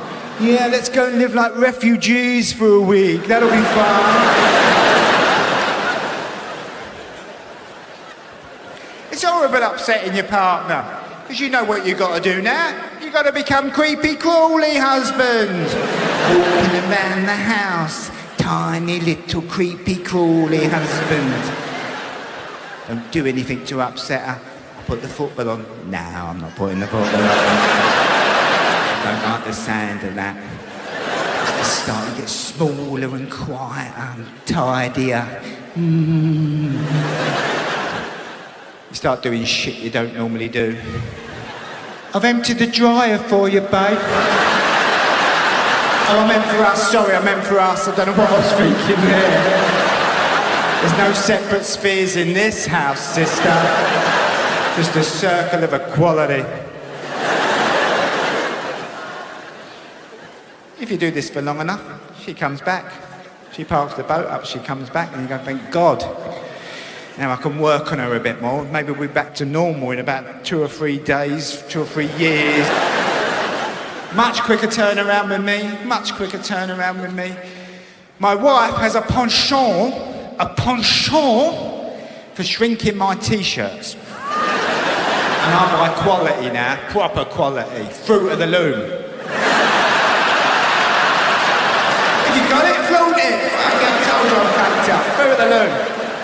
Yeah, let's go and live like refugees for a week. That'll be fun. It's horrible upsetting your partner, because you know what you've got to do now. You've got to become creepy crawly husband. Walking around the house, tiny little creepy crawly husband. Don't do anything to upset her. Put the football on. No, I'm not putting the football on. I don't like the sound of that. It's starting to get smaller and quieter and tidier. You start doing shit you don't normally do. I've emptied the dryer for you, babe. Oh, I meant for us. Sorry, I meant for us. I don't know what I was thinking there. There's no separate spheres in this house, sister. Just a circle of equality. If you do this for long enough, she comes back. She parks the boat up, she comes back, and you go, thank God. Now I can work on her a bit more. Maybe we'll be back to normal in about 2 or 3 days, 2 or 3 years. Much quicker turnaround with me, much quicker turnaround with me. My wife has a penchant for shrinking my t-shirts. And I buy quality now, proper quality, Fruit of the Loom. If you got it, flaunt it. I told you I'm packed up. Fruit of the Loom.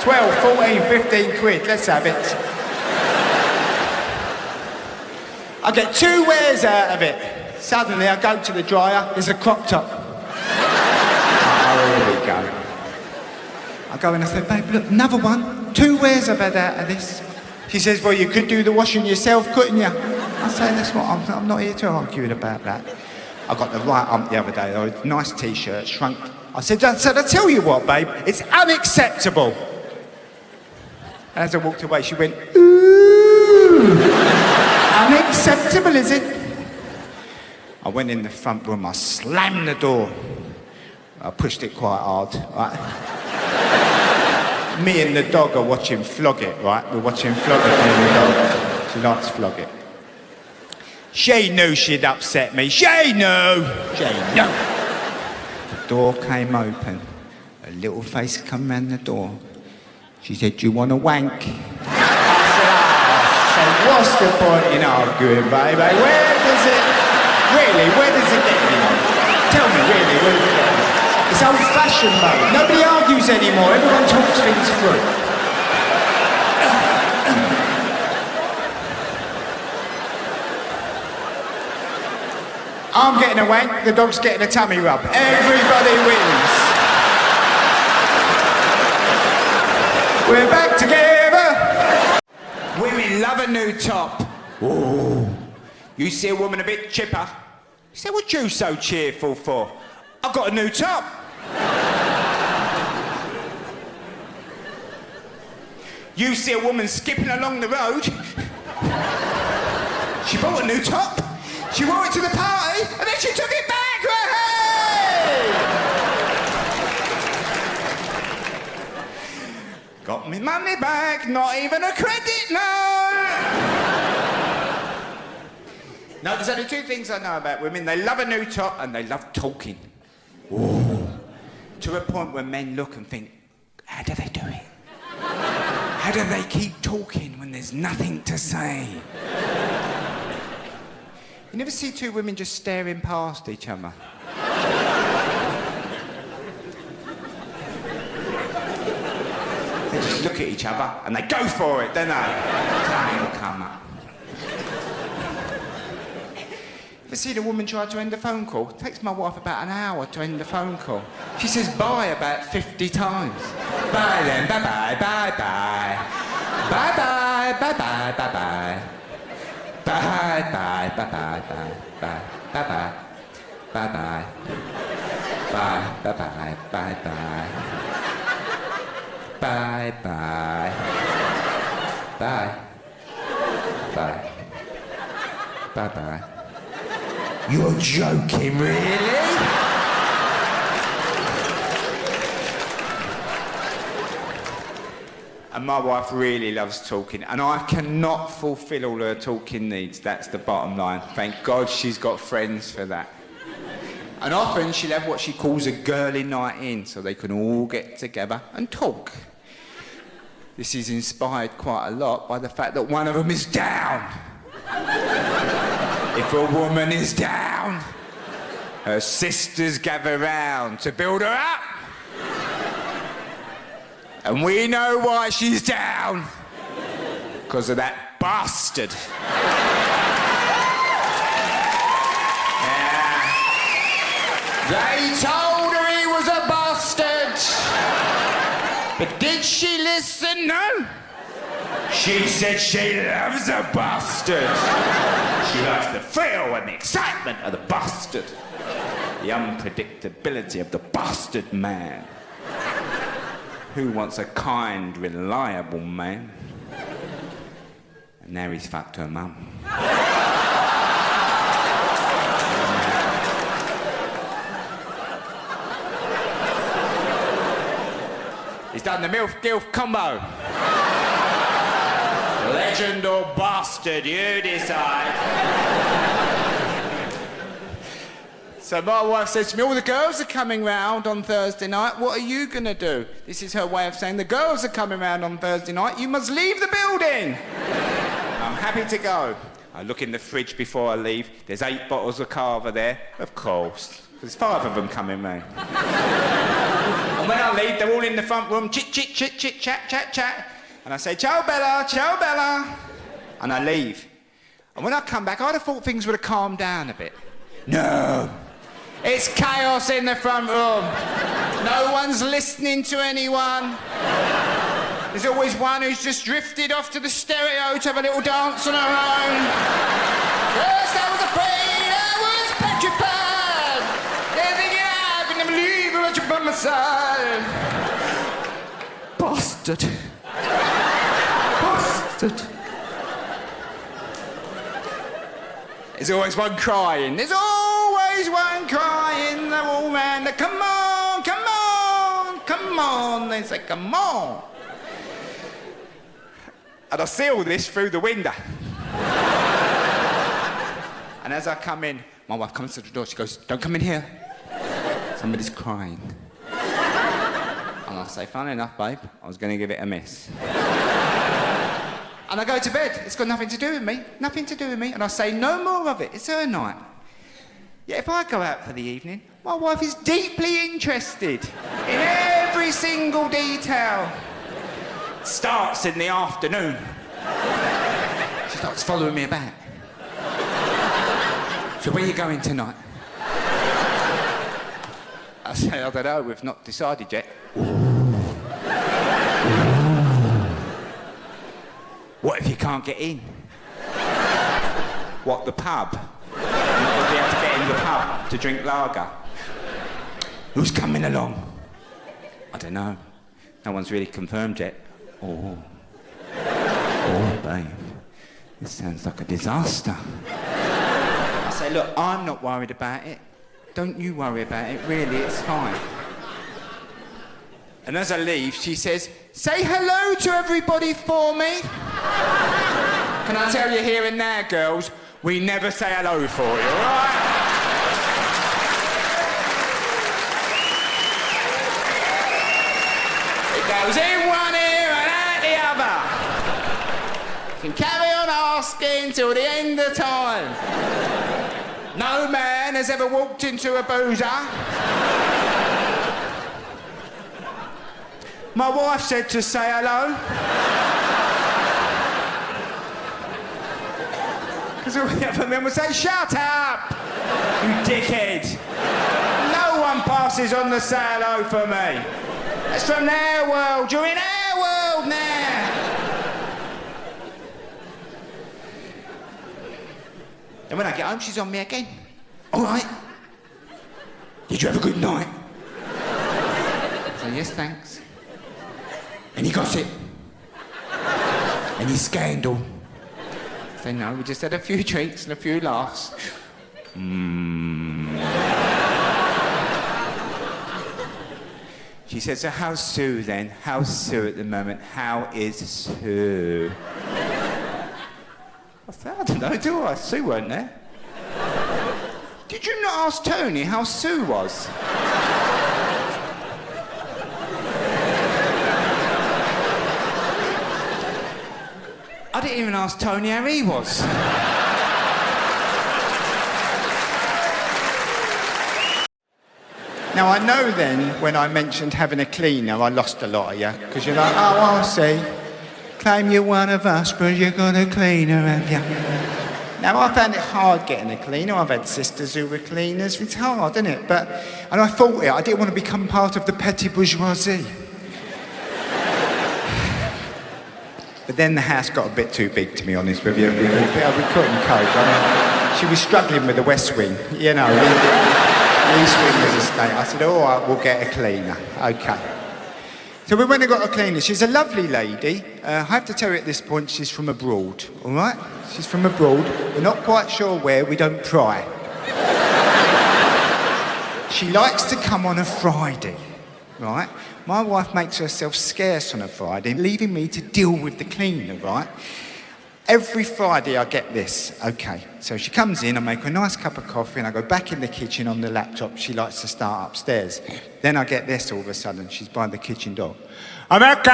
12, 14, 15 quid, let's have it. I get 2 wears out of it. Suddenly I go to the dryer, there's a crop top. Oh, here we go. I go in and I say, babe, look, another one. 2 wears I've had out of this. She says, well, you could do the washing yourself, couldn't you? I say, that's what I'm not here to argue about that. I got the right ump the other day, though, a nice t-shirt, shrunk. I said, I tell you what, babe, it's unacceptable. And as I walked away, she went, ooh, unacceptable, is it? I went in the front room, I slammed the door. I pushed it quite hard, right? Me and the dog are watching Flog It, right? We're watching Flog It, me and the dog. She likes Flog It. She knew she'd upset me. She knew. The door came open. A little face come round the door. She said, do you want a wank? I said, what's the point in arguing, baby? Where does it get me? Tell me, really, where does it get me? It's old-fashioned, mate. Nobody argues anymore. Everyone talks things through. I'm getting a wank, the dog's getting a tummy rub. Everybody wins. We're back together. Women love a new top. Ooh. You see a woman a bit chipper. You say, what you so cheerful for? I've got a new top. You see a woman skipping along the road. She bought a new top. She wore it to the party, and then she took it back. Hey! Got me money back, not even a credit note. No, there's only two things I know about women. They love a new top and they love talking. Ooh. To a point where men look and think, how do they do it? How do they keep talking when there's nothing to say? You never see two women just staring past each other. They just look at each other and they go for it, don't they? Something will come up. Ever seen a woman try to end a phone call? It takes my wife about an hour to end a phone call. She says bye about 50 times. Bye then, bye-bye, bye-bye. Bye-bye, bye-bye, bye-bye. Bye-bye, bye-bye, bye-bye. Bye-bye. Bye-bye. Bye, bye-bye, bye-bye. Bye-bye. Bye. Bye. Bye-bye. You're joking, really? And my wife really loves talking, and I cannot fulfil all her talking needs. That's the bottom line. Thank God she's got friends for that. And often she'll have what she calls a girly night in, so they can all get together and talk. This is inspired quite a lot by the fact that one of them is down. If a woman is down, her sisters gather round to build her up. And we know why she's down. Because of that bastard. Yeah. They told her he was a bastard. But did she listen? No. She said she loves a bastard. She likes the thrill and the excitement of the bastard. The unpredictability of the bastard man. Who wants a kind, reliable man? And now he's fucked her mum. He's done the MILF-GILF combo. Legend or bastard, you decide. So my wife says to me, all the girls are coming round on Thursday night, what are you going to do? This is her way of saying, the girls are coming round on Thursday night, you must leave the building. I'm happy to go. I look in the fridge before I leave, there's 8 bottles of Carver there, of course. There's 5 of them coming round. And when I leave, they're all in the front room, chit, and I say, ciao Bella, and I leave. And when I come back, I'd have thought things would have calmed down a bit. No. It's chaos in the front room. No one's listening to anyone. There's always one who's just drifted off to the stereo to have a little dance on her own. First I was afraid, I was petrified. Then thinking, I could never leave her by my side. Bastard. Bastard. There's always one crying. There's always one crying. They're all round. They come on, come on, come on. They say, come on. And I see all this through the window. And as I come in, my wife comes to the door. She goes, don't come in here. Somebody's crying. And I say, funny enough, babe, I was going to give it a miss. And I go to bed. It's got nothing to do with me. Nothing to do with me. And I say, no more of it. It's her night. Yet if I go out for the evening, my wife is deeply interested in every single detail. It starts in the afternoon. She starts following me about. So where are you going tonight? I say, I don't know. We've not decided yet. What if you can't get in? What, the pub? You'll be able to get in the pub to drink lager. Who's coming along? I don't know. No one's really confirmed yet. Oh, babe. This sounds like a disaster. I say, look, I'm not worried about it. Don't you worry about it. Really, it's fine. And as I leave, she says, say hello to everybody for me. Can I tell you here and now, girls, we never say hello for you, all right? It goes in one ear and out the other. You can carry on asking till the end of time. No man has ever walked into a boozer. My wife said to say hello. Because all the other men would say, shut up, you dickhead. No one passes on the say hello for me. It's from their world. You're in our world now. And when I get home, she's on me again. All right. Did you have a good night? So, yes, thanks. Any gossip? Any scandal? Say, no, we just had a few drinks and a few laughs. She said, so how's Sue then? How's Sue at the moment? How is Sue? I said, I don't know, do I? Sue weren't there. Did you not ask Tony how Sue was? I didn't even ask Tony how he was. Now, I know then, when I mentioned having a cleaner, I lost a lot of you. Because you're like, oh, I see. Claim you're one of us, but you got a cleaner, have you? Now, I found it hard getting a cleaner. I've had sisters who were cleaners. It's hard, isn't it? And I thought I didn't want to become part of the petty bourgeoisie. But then the house got a bit too big, to be honest with you. We couldn't cope. I mean, she was struggling with the West Wing, you know. East Wing was a state. I said, all right, we'll get a cleaner. OK. So we went and got a cleaner. She's a lovely lady. I have to tell you at this point, she's from abroad, all right? She's from abroad. We're not quite sure where. We don't pry. She likes to come on a Friday, right? My wife makes herself scarce on a Friday, leaving me to deal with the cleaner, right? Every Friday I get this. OK, so she comes in, I make her a nice cup of coffee, and I go back in the kitchen on the laptop. She likes to start upstairs. Then I get this all of a sudden. She's by the kitchen door. America!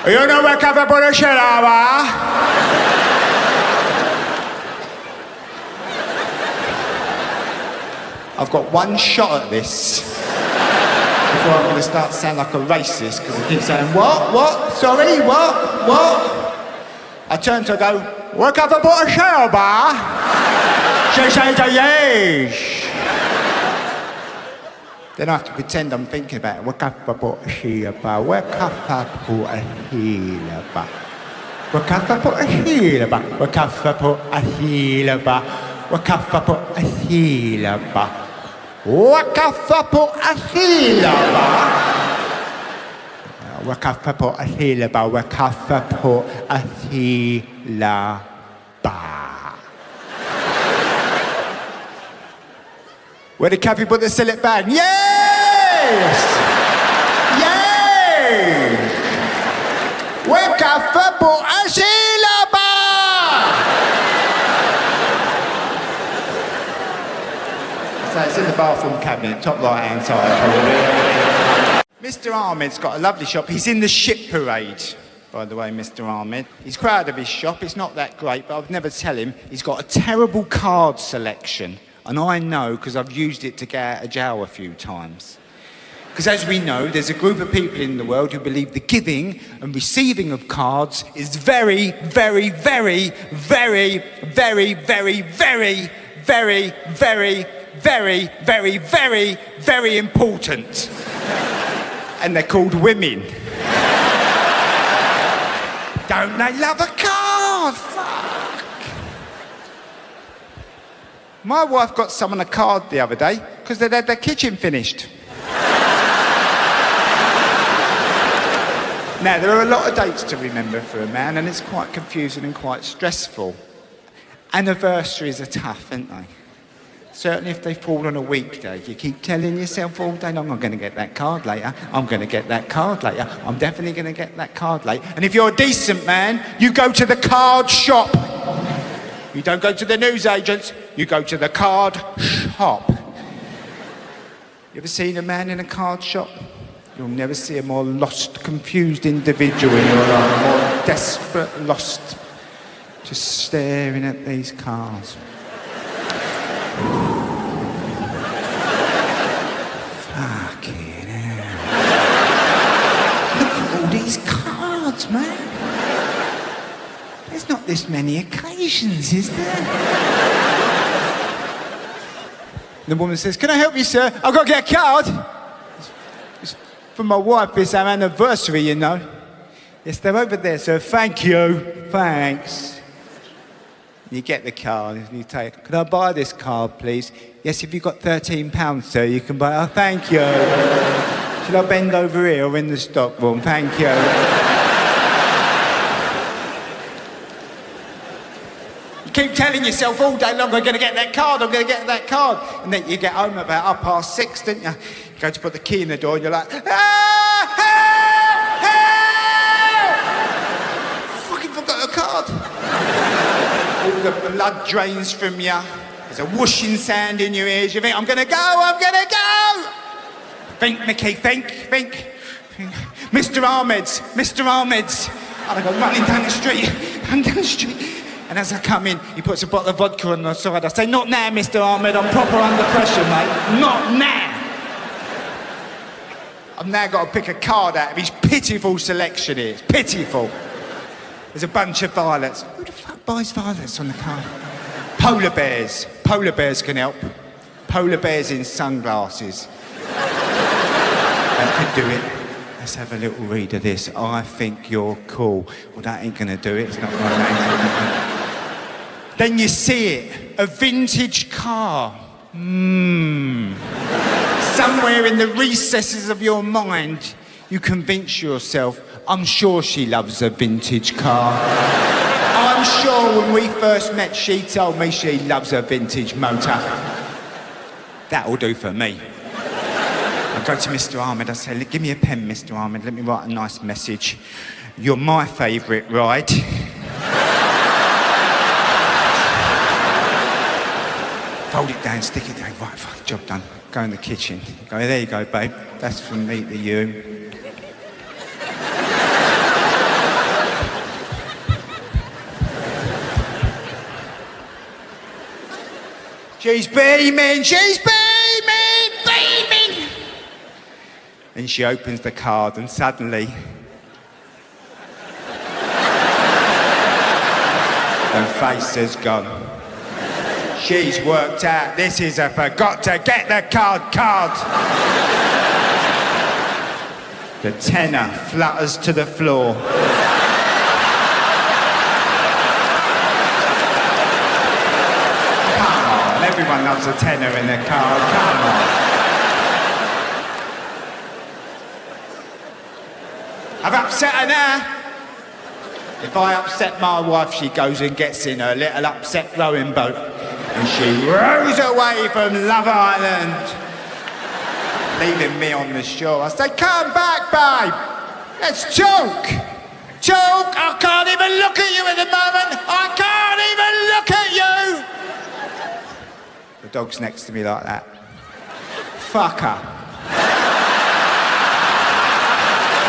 You know where coffee put a shower? I've got one shot at this before I'm going to start to sound like a racist, because I keep saying, what, sorry, what? I turn to her and go, work up a bottle of shower? She says, yes. Then I have to pretend I'm thinking about it. Work up a bottle of shower, work up a bottle of shower. Work up a bottle of shower, work up a bottle of shower. Work up a bottle of shower. Wakafapo ahilaba. Wakafapo ahilaba. Wakafapo ahilaba. Where did Kathy put the sillet bag? Yes! Yes! Wakafapo ahilaba. So it's in the bathroom cabinet, top right-hand side, probably. Mr. Ahmed's got a lovely shop. He's in the ship parade, by the way, Mr. Ahmed. He's proud of his shop. It's not that great, but I'd never tell him. He's got a terrible card selection, and I know because I've used it to get out of jail a few times. Because as we know, there's a group of people in the world who believe the giving and receiving of cards is very, very, very, very, very, very, very, very, very, very, very, very, very important. And they're called women. Don't they love a card? Fuck. My wife got someone a card the other day because they'd had their kitchen finished. Now, there are a lot of dates to remember for a man, and it's quite confusing and quite stressful. Anniversaries are tough, aren't they? Certainly if they fall on a weekday, you keep telling yourself all day long, I'm going to get that card later, I'm going to get that card later, I'm definitely going to get that card later. And if you're a decent man, you go to the card shop. You don't go to the newsagents, you go to the card shop. You ever seen a man in a card shop? You'll never see a more lost, confused individual in your life, more desperate, lost, just staring at these cards. Fucking hell. Look at all these cards, man. There's not this many occasions, is there? The woman says, can I help you, sir? I've got to get a card. It's for my wife, it's our anniversary, you know. Yes, they're over there, sir. Thank you. Thanks. You get the card, and you take, can I buy this card, please? Yes, if you've got £13, sir, you can buy it. Oh, thank you. Should I bend over here or in the stock room? Thank you. You keep telling yourself all day long, I'm going to get that card, I'm going to get that card. And then you get home about 6:30, don't you? You go to put the key in the door and you're like, ah, help, help! Fucking forgot a card. All the blood drains from you. There's a whooshing sound in your ears. You think, I'm going to go, I'm going to go. Think, Micky, think. Mr. Ahmed's. And I go running down the street. And as I come in, he puts a bottle of vodka on the side. I say, not now, Mr. Ahmed. I'm proper under pressure, mate. Not now. I've now got to pick a card out of his pitiful selection here. It's pitiful. There's a bunch of violets. Who the fuck buys violets on the card? Polar bears. Polar bears can help. Polar bears in sunglasses. That could do it. Let's have a little read of this. I think you're cool. Well, that ain't gonna do it. It's not my name. Then you see it. A vintage car. Somewhere in the recesses of your mind, you convince yourself, I'm sure she loves a vintage car. I'm sure when we first met, she told me she loves a vintage motor. That'll do for me. I go to Mr. Ahmed, I say, give me a pen, Mr. Ahmed, let me write a nice message. You're my favourite ride. Fold it down, stick it down, right, fine, job done. Go in the kitchen. Go, there you go, babe. That's from me to you. She's beaming! And she opens the card and suddenly her face has gone. She's worked out this is a forgot to get the card. The tenner flutters to the floor. Everyone loves a tenner in their card, come on. I've upset her now. If I upset my wife, she goes and gets in her little upset rowing boat and she rows away from Love Island, leaving me on the shore. I say, come back, babe. Let's talk. I can't even look at you at the moment. I can't even look at you. The dog's next to me like that. Fuck her.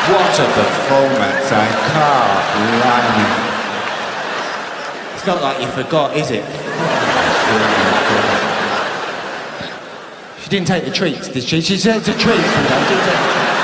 What a performance, I can't blame you. It's not like you forgot, is it? She didn't take the treats, did she? She said the treats, you know, didn't she?